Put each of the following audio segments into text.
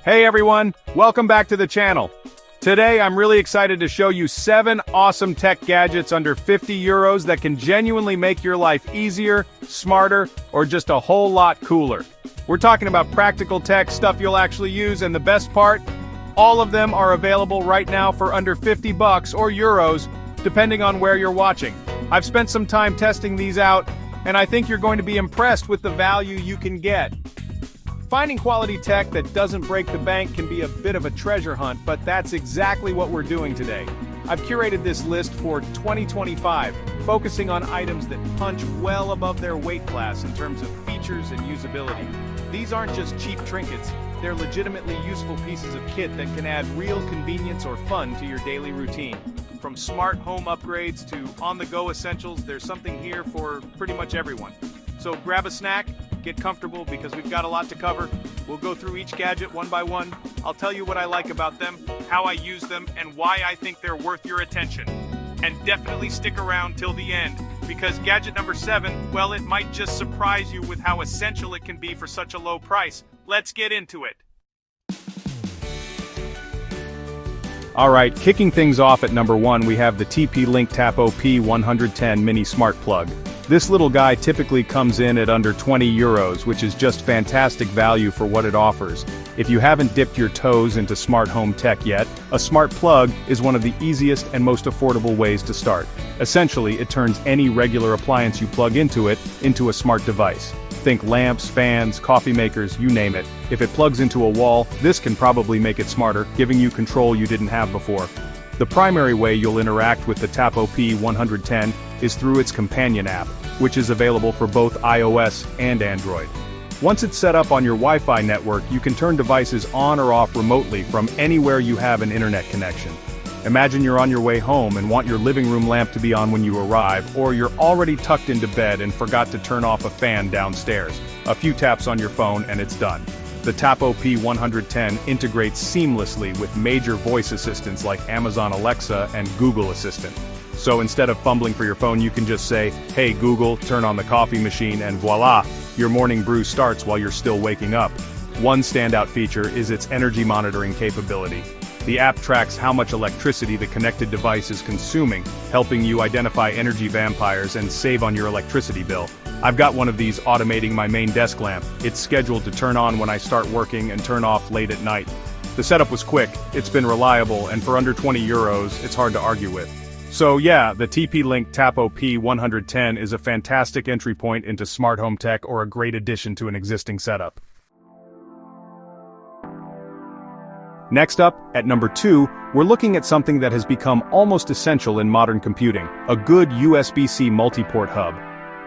Hey everyone, welcome back to the channel. Today I'm really excited to show you 7 awesome tech gadgets under 50 euros that can genuinely make your life easier, smarter, or just a whole lot cooler. We're talking about practical tech, stuff you'll actually use, and the best part, all of them are available right now for under 50 bucks or euros, depending on where you're watching. I've spent some time testing these out, and I think you're going to be impressed with the value you can get. Finding quality tech that doesn't break the bank can be a bit of a treasure hunt, but that's exactly what we're doing today. I've curated this list for 2025, focusing on items that punch well above their weight class in terms of features and usability. These aren't just cheap trinkets, they're legitimately useful pieces of kit that can add real convenience or fun to your daily routine. From smart home upgrades to on-the-go essentials, there's something here for pretty much everyone. So grab a snack, get comfortable because we've got a lot to cover. We'll go through each gadget one by one. I'll tell you what I like about them, how I use them, and why I think they're worth your attention. And definitely stick around till the end, because gadget number 7, well, it might just surprise you with how essential it can be for such a low price. Let's get into it. Alright, kicking things off at number 1, we have the TP-Link TAP-OP 110 Mini Smart Plug. This little guy typically comes in at under 20 euros, which is just fantastic value for what it offers. If you haven't dipped your toes into smart home tech yet, a smart plug is one of the easiest and most affordable ways to start. Essentially, it turns any regular appliance you plug into it into a smart device. Think lamps, fans, coffee makers, you name it. If it plugs into a wall, this can probably make it smarter, giving you control you didn't have before. The primary way you'll interact with the TAP-OP 110 is through its companion app, which is available for both iOS and Android. Once it's set up on your Wi-Fi network, you can turn devices on or off remotely from anywhere you have an internet connection. Imagine you're on your way home and want your living room lamp to be on when you arrive, or you're already tucked into bed and forgot to turn off a fan downstairs. A few taps on your phone and it's done. The TAP-OP 110 integrates seamlessly with major voice assistants like Amazon Alexa and Google Assistant. So instead of fumbling for your phone, you can just say, "Hey Google, turn on the coffee machine," and voila, your morning brew starts while you're still waking up. One standout feature is its energy monitoring capability. The app tracks how much electricity the connected device is consuming, helping you identify energy vampires and save on your electricity bill. I've got one of these automating my main desk lamp. It's scheduled to turn on when I start working and turn off late at night. The setup was quick, it's been reliable, and for under 20 euros, it's hard to argue with. So yeah, the TP-Link TAP-OP 110 is a fantastic entry point into smart home tech or a great addition to an existing setup. Next up, at number 2, we're looking at something that has become almost essential in modern computing, a good USB-C multi-port hub.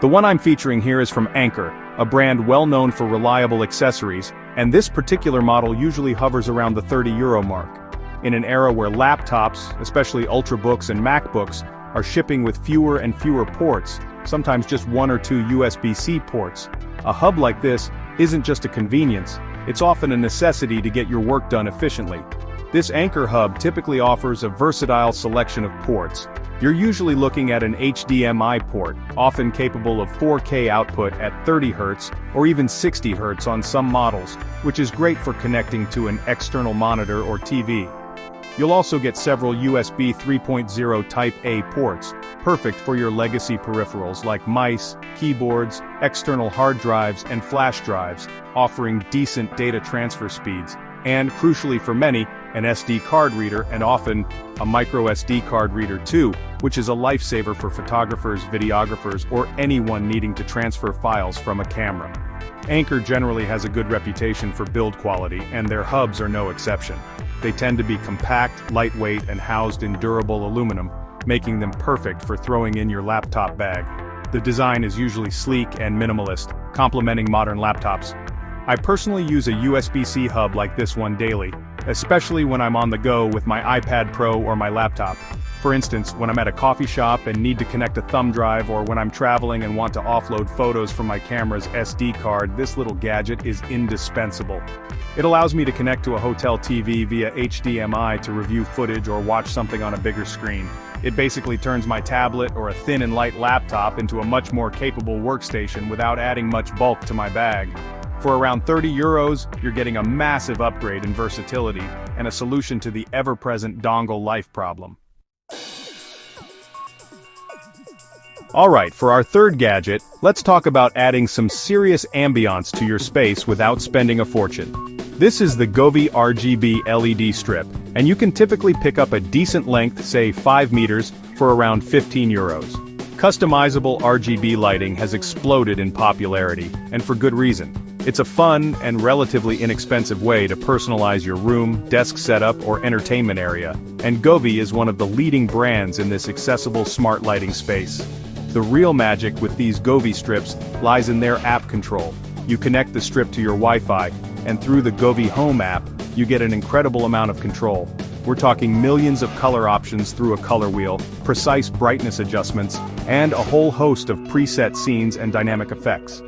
The one I'm featuring here is from Anker, a brand well known for reliable accessories, and this particular model usually hovers around the 30 euro mark. In an era where laptops, especially Ultrabooks and MacBooks, are shipping with fewer and fewer ports, sometimes just 1 or 2 USB-C ports, a hub like this isn't just a convenience, it's often a necessity to get your work done efficiently. This Anker hub typically offers a versatile selection of ports. You're usually looking at an HDMI port, often capable of 4K output at 30 Hz or even 60 Hz on some models, which is great for connecting to an external monitor or TV. You'll also get several USB 3.0 Type A ports, perfect for your legacy peripherals like mice, keyboards, external hard drives, and flash drives, offering decent data transfer speeds, and crucially for many, an SD card reader and often a micro SD card reader too, which is a lifesaver for photographers, videographers, or anyone needing to transfer files from a camera. Anker generally has a good reputation for build quality, and their hubs are no exception. They tend to be compact, lightweight, and housed in durable aluminum, making them perfect for throwing in your laptop bag. The design is usually sleek and minimalist, complementing modern laptops. I personally use a USB-C hub like this one daily, especially when I'm on the go with my iPad Pro or my laptop. For instance, when I'm at a coffee shop and need to connect a thumb drive, or when I'm traveling and want to offload photos from my camera's SD card, this little gadget is indispensable. It allows me to connect to a hotel TV via HDMI to review footage or watch something on a bigger screen. It basically turns my tablet or a thin and light laptop into a much more capable workstation without adding much bulk to my bag. For around €30, you're getting a massive upgrade in versatility and a solution to the ever-present dongle life problem. Alright, for our third gadget, let's talk about adding some serious ambiance to your space without spending a fortune. This is the Govee RGB LED strip, and you can typically pick up a decent length, say 5 meters, for around €15. Customizable RGB lighting has exploded in popularity, and for good reason. It's a fun and relatively inexpensive way to personalize your room, desk setup, or entertainment area, and Govee is one of the leading brands in this accessible smart lighting space. The real magic with these Govee strips lies in their app control. You connect the strip to your Wi-Fi, and through the Govee Home app, you get an incredible amount of control. We're talking millions of color options through a color wheel, precise brightness adjustments, and a whole host of preset scenes and dynamic effects.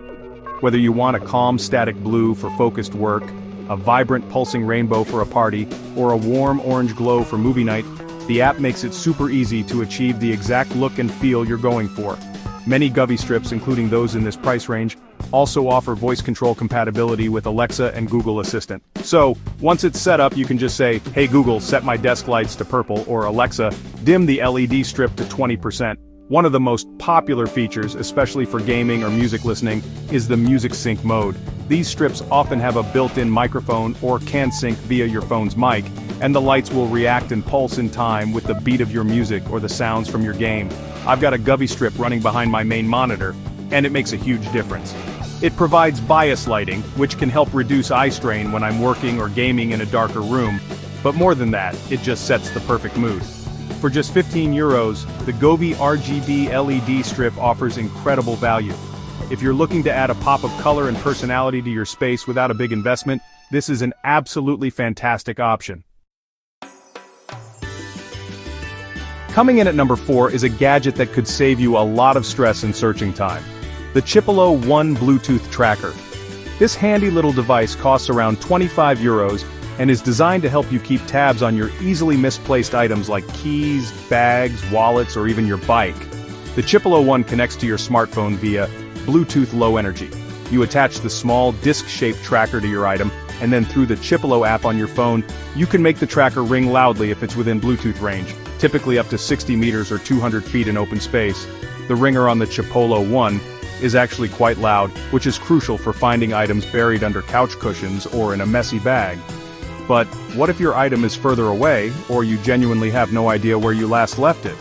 Whether you want a calm static blue for focused work, a vibrant pulsing rainbow for a party, or a warm orange glow for movie night, the app makes it super easy to achieve the exact look and feel you're going for. Many Govee strips, including those in this price range, also offer voice control compatibility with Alexa and Google Assistant. So, once it's set up, you can just say, "Hey Google, set my desk lights to purple," or Alexa, dim the LED strip to 20%. One of the most popular features, especially for gaming or music listening, is the music sync mode. These strips often have a built-in microphone or can sync via your phone's mic, and the lights will react and pulse in time with the beat of your music or the sounds from your game. I've got a Govee strip running behind my main monitor, and it makes a huge difference. It provides bias lighting, which can help reduce eye strain when I'm working or gaming in a darker room, but more than that, it just sets the perfect mood. For just €15, the Govee RGB LED strip offers incredible value. If you're looking to add a pop of color and personality to your space without a big investment, this is an absolutely fantastic option. Coming in at number 4 is a gadget that could save you a lot of stress and searching time. The Chipolo One Bluetooth Tracker. This handy little device costs around €25 and is designed to help you keep tabs on your easily misplaced items like keys, bags, wallets, or even your bike. The Chipolo One connects to your smartphone via Bluetooth Low Energy. You attach the small disc-shaped tracker to your item, and then through the Chipolo app on your phone, you can make the tracker ring loudly if it's within Bluetooth range, typically up to 60 meters or 200 feet in open space. The ringer on the Chipolo One is actually quite loud, which is crucial for finding items buried under couch cushions or in a messy bag. But what if your item is further away, or you genuinely have no idea where you last left it?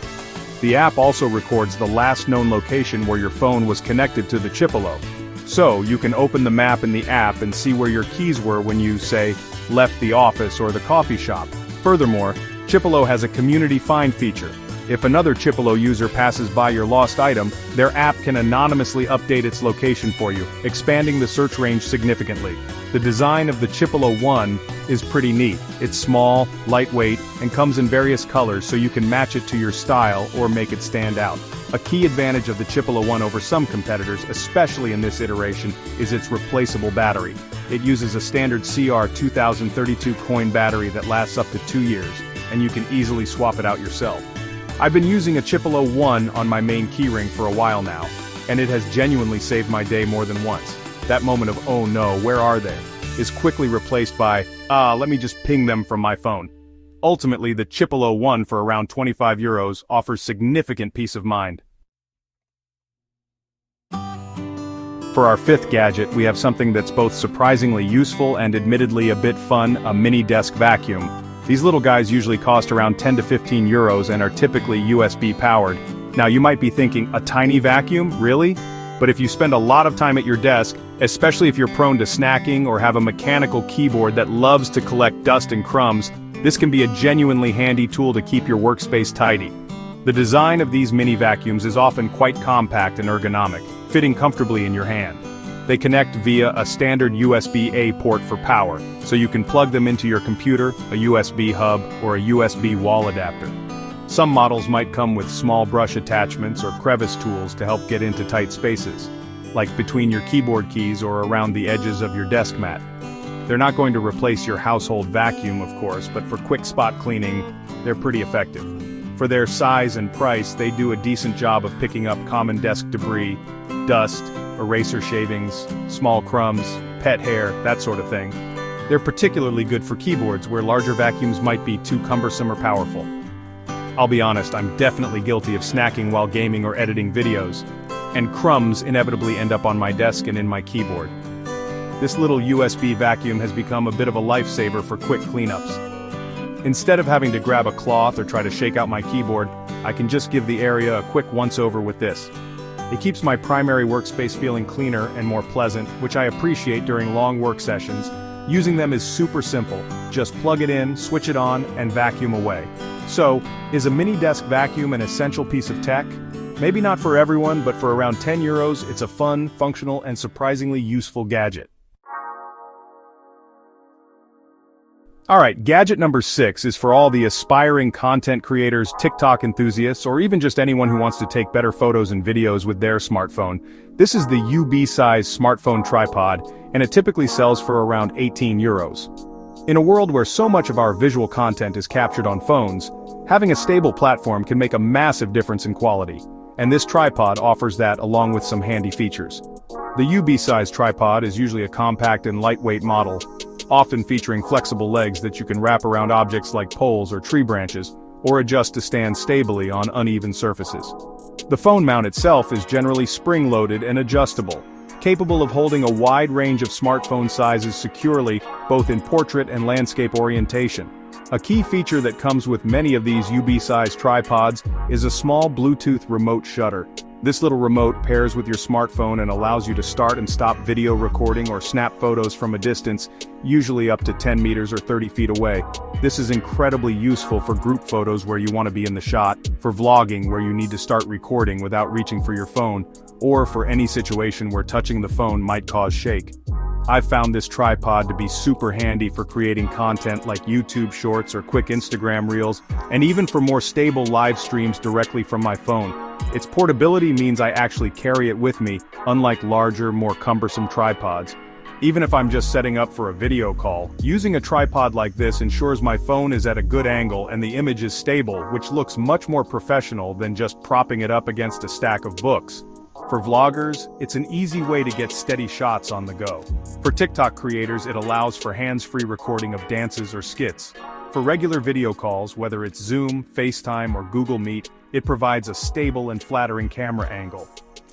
The app also records the last known location where your phone was connected to the Chipolo. So, you can open the map in the app and see where your keys were when you, say, left the office or the coffee shop. Furthermore, Chipolo has a community find feature. If another Chipolo user passes by your lost item, their app can anonymously update its location for you, expanding the search range significantly. The design of the Chipolo One is pretty neat. It's small, lightweight, and comes in various colors so you can match it to your style or make it stand out. A key advantage of the Chipolo One over some competitors, especially in this iteration, is its replaceable battery. It uses a standard CR2032 coin battery that lasts up to 2 years, and you can easily swap it out yourself. I've been using a Chipolo One on my main keyring for a while now, and it has genuinely saved my day more than once. That moment of "oh no, where are they?" is quickly replaced by, let me just ping them from my phone. Ultimately, the Chipolo One for around €25 offers significant peace of mind. For our fifth gadget, we have something that's both surprisingly useful and admittedly a bit fun, a mini desk vacuum. These little guys usually cost around €10 to €15 and are typically USB powered. Now you might be thinking, a tiny vacuum? Really? But if you spend a lot of time at your desk, especially if you're prone to snacking or have a mechanical keyboard that loves to collect dust and crumbs, this can be a genuinely handy tool to keep your workspace tidy. The design of these mini vacuums is often quite compact and ergonomic, fitting comfortably in your hand. They connect via a standard USB-A port for power, so you can plug them into your computer, a USB hub, or a USB wall adapter. Some models might come with small brush attachments or crevice tools to help get into tight spaces, like between your keyboard keys or around the edges of your desk mat. They're not going to replace your household vacuum, of course, but for quick spot cleaning, they're pretty effective. For their size and price, they do a decent job of picking up common desk debris, dust, eraser shavings, small crumbs, pet hair, that sort of thing. They're particularly good for keyboards where larger vacuums might be too cumbersome or powerful. I'll be honest, I'm definitely guilty of snacking while gaming or editing videos, and crumbs inevitably end up on my desk and in my keyboard. This little USB vacuum has become a bit of a lifesaver for quick cleanups. Instead of having to grab a cloth or try to shake out my keyboard, I can just give the area a quick once-over with this. It keeps my primary workspace feeling cleaner and more pleasant, which I appreciate during long work sessions. Using them is super simple. Just plug it in, switch it on, and vacuum away. So, is a mini desk vacuum an essential piece of tech? Maybe not for everyone, but for around €10, it's a fun, functional, and surprisingly useful gadget. Alright, gadget number 6 is for all the aspiring content creators, TikTok enthusiasts, or even just anyone who wants to take better photos and videos with their smartphone. This is the UB-size smartphone tripod, and it typically sells for around €18. In a world where so much of our visual content is captured on phones, having a stable platform can make a massive difference in quality, and this tripod offers that along with some handy features. The UB-size tripod is usually a compact and lightweight model, often featuring flexible legs that you can wrap around objects like poles or tree branches, or adjust to stand stably on uneven surfaces. The phone mount itself is generally spring-loaded and adjustable, capable of holding a wide range of smartphone sizes securely, both in portrait and landscape orientation. A key feature that comes with many of these UB-size tripods is a small Bluetooth remote shutter. This little remote pairs with your smartphone and allows you to start and stop video recording or snap photos from a distance, usually up to 10 meters or 30 feet away. This is incredibly useful for group photos where you want to be in the shot, for vlogging where you need to start recording without reaching for your phone, or for any situation where touching the phone might cause shake. I've found this tripod to be super handy for creating content like YouTube Shorts or quick Instagram Reels, and even for more stable live streams directly from my phone. Its portability means I actually carry it with me, unlike larger, more cumbersome tripods. Even if I'm just setting up for a video call, using a tripod like this ensures my phone is at a good angle and the image is stable, which looks much more professional than just propping it up against a stack of books. For vloggers, it's an easy way to get steady shots on the go. For TikTok creators, it allows for hands-free recording of dances or skits. For regular video calls, whether it's Zoom, FaceTime, or Google Meet, it provides a stable and flattering camera angle.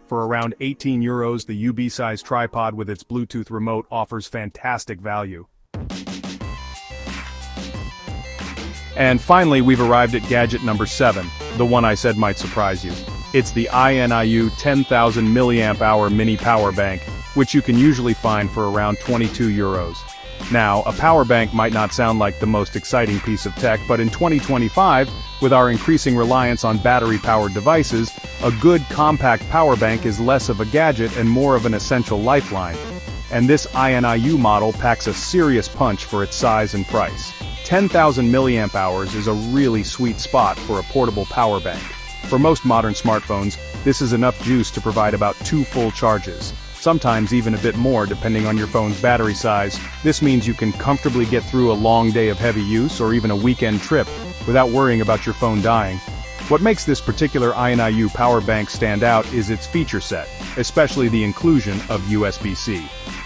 For around €18, the UB-size tripod with its Bluetooth remote offers fantastic value. And finally, we've arrived at gadget number 7, the one I said might surprise you. It's the INIU 10,000 mAh mini power bank, which you can usually find for around €22. Now, a power bank might not sound like the most exciting piece of tech, but in 2025, with our increasing reliance on battery-powered devices, a good compact power bank is less of a gadget and more of an essential lifeline. And this INIU model packs a serious punch for its size and price. 10,000 mAh is a really sweet spot for a portable power bank. For most modern smartphones, this is enough juice to provide about 2 full charges. Sometimes even a bit more depending on your phone's battery size. This means you can comfortably get through a long day of heavy use or even a weekend trip without worrying about your phone dying. What makes this particular INIU power bank stand out is its feature set, especially the inclusion of USB-C.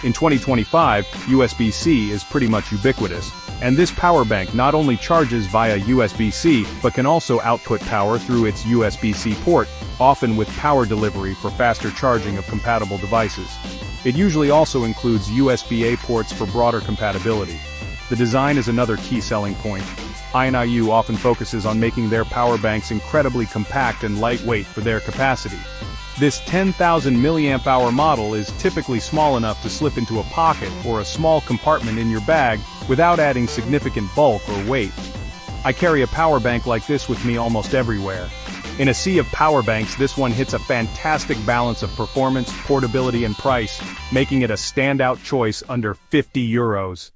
In 2025, USB-C is pretty much ubiquitous, and this power bank not only charges via USB-C but can also output power through its USB-C port, often with power delivery for faster charging of compatible devices. It usually also includes USB-A ports for broader compatibility. The design is another key selling point. INIU often focuses on making their power banks incredibly compact and lightweight for their capacity. This 10,000 mAh model is typically small enough to slip into a pocket or a small compartment in your bag without adding significant bulk or weight. I carry a power bank like this with me almost everywhere. In a sea of power banks, this one hits a fantastic balance of performance, portability, and price, making it a standout choice under €50.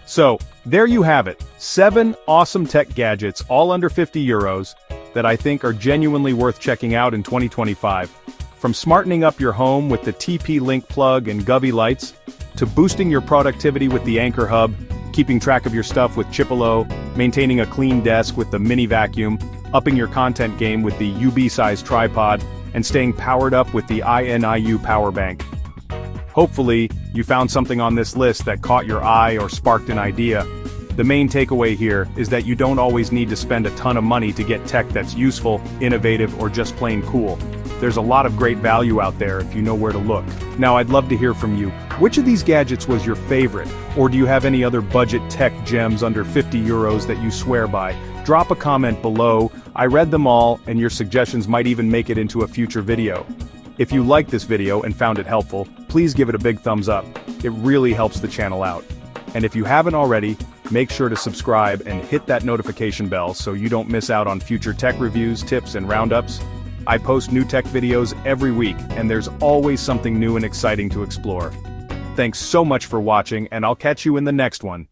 So, there you have it, 7 awesome tech gadgets all under €50 that I think are genuinely worth checking out in 2025. From smartening up your home with the TP-Link plug and Govee lights, to boosting your productivity with the Anchor Hub, keeping track of your stuff with Chipolo, maintaining a clean desk with the mini vacuum, upping your content game with the UB-size tripod, and staying powered up with the INIU power bank. Hopefully, you found something on this list that caught your eye or sparked an idea. The main takeaway here is that you don't always need to spend a ton of money to get tech that's useful, innovative, or just plain cool. There's a lot of great value out there if you know where to look. Now I'd love to hear from you. Which of these gadgets was your favorite? Or do you have any other budget tech gems under 50 euros that you swear by? Drop a comment below. I read them all, and your suggestions might even make it into a future video. If you liked this video and found it helpful, please give it a big thumbs up. It really helps the channel out. And if you haven't already, make sure to subscribe and hit that notification bell so you don't miss out on future tech reviews, tips, and roundups. I post new tech videos every week, and there's always something new and exciting to explore. Thanks so much for watching, and I'll catch you in the next one.